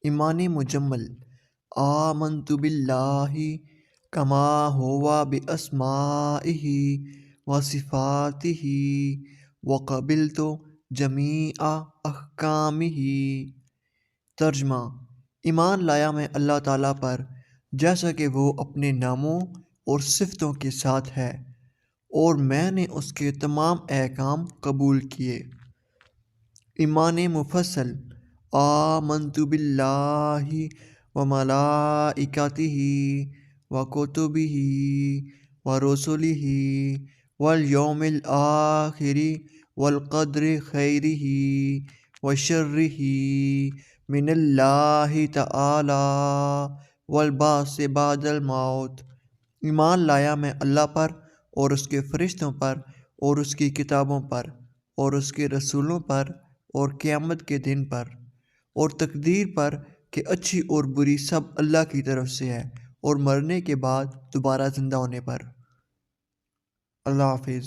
ایمان مجمل: آمنت باللہ کما ہوا باسمائہ و صفاتہ وقبلت جمیع احکامہ۔ ترجمہ: ایمان لایا میں اللہ تعالیٰ پر جیسا کہ وہ اپنے ناموں اور صفتوں کے ساتھ ہے، اور میں نے اس کے تمام احکام قبول کیے۔ ایمان مفصل: آمنت باللہ و ملائکتہ و کتبہ و رسلہ والیوم الآخر والقدر خیرہ و شرہ من اللہ تعالی والبعث بعد الموت۔ ایمان لایا میں اللہ پر اور اس کے فرشتوں پر اور اس کی کتابوں پر اور اس کے رسولوں پر اور قیامت کے دن پر اور تقدیر پر کہ اچھی اور بری سب اللہ کی طرف سے ہے، اور مرنے کے بعد دوبارہ زندہ ہونے پر۔ اللہ حافظ۔